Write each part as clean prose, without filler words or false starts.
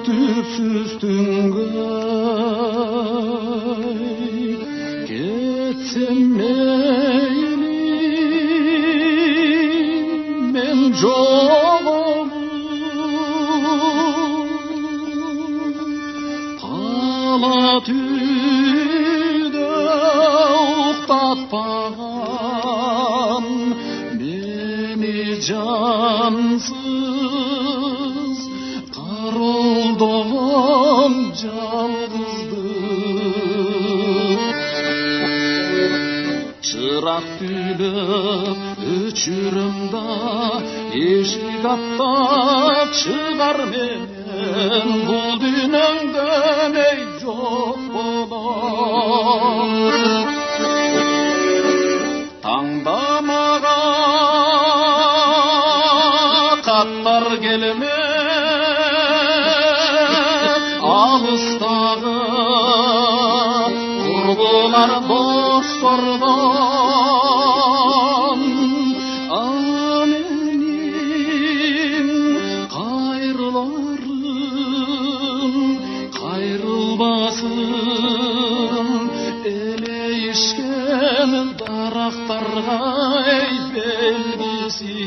түпсіз түнгі кетсем мейлі мен жоғым қала түйді ұқтатпаған мені жансыз қарылдаған жалғыздық шырақ түйіліп өшірімда ешік аттап шығар менен бұл дүниеңден ей жоқ болам таңдамаға қаттар келме алыстағы құрбылар достардан менің қайрыларым қайрылбасын елейішкен дарақтарға белгісі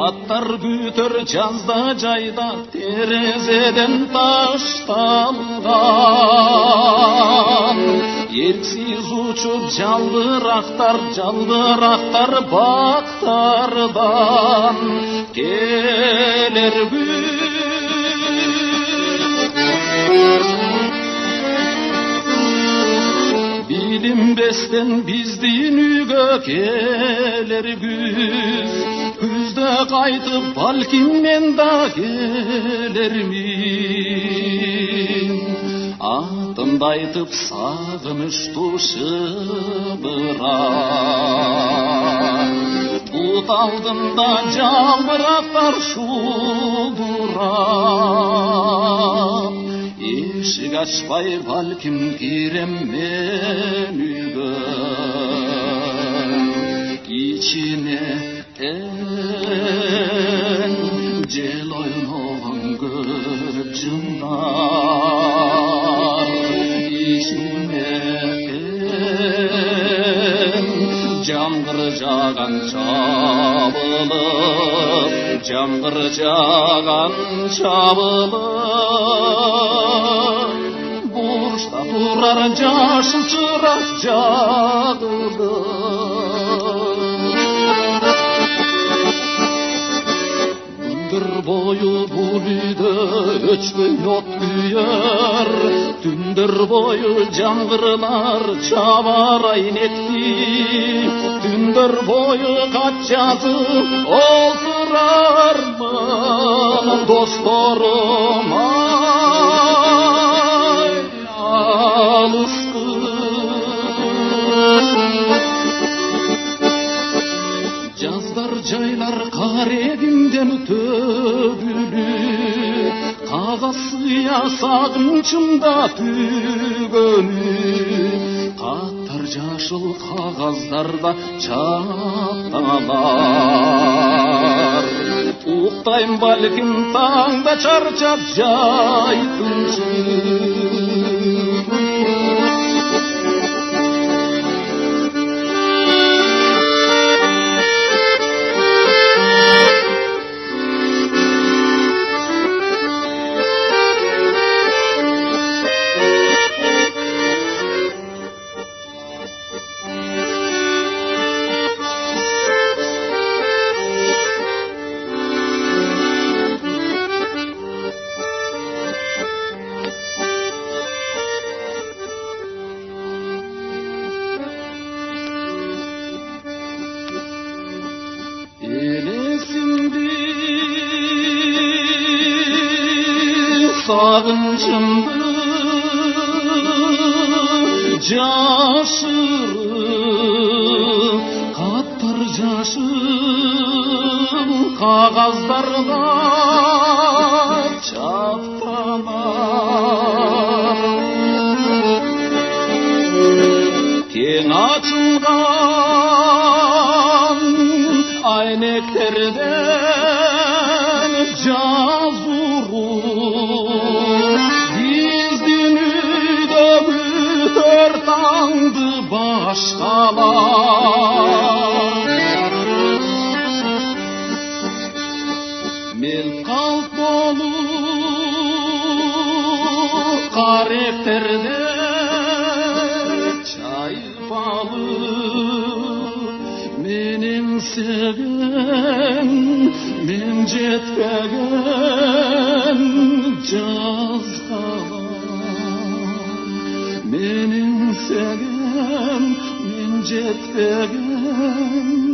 аттар бүтір жазда жайда терезеден ташталған еріксіз ұшып жалбырақтар бақтардан келер білінбестен біздің үйге келер күзді қайтып балким мен да келермін атымды айтып сағыныш шұбырар бұт алдында жалбырақтар шулдырап ешік ашпай балким кирем мен үйге içine jel oynagan göpcünlar içine jamgır jagan çabılıp burçta durar jaşıl çırak jagıldı boyu бұл үйді өчпей от күйер түндер бойы жаңғырлар чабар айнекті түндер бойы хат жазып отырармын достарым ай алысты жаздар жайлар қар егінден төгіліп қағаз сыя сағынышымда түйгөніп қаттар жашыл қағаздарда чатталар уқтайм балким таңда чарчап жайтыншы Sağınçımdı caşırım Kattar caşım Kağızlarda çaptalar Keng açılgan aynek karakterden жазуру биздин үйдө бүтөр таңды башкалар мен калп болуп karakтерде менин сеген мен жетпеген жазгалар менин сеген мен жетпеген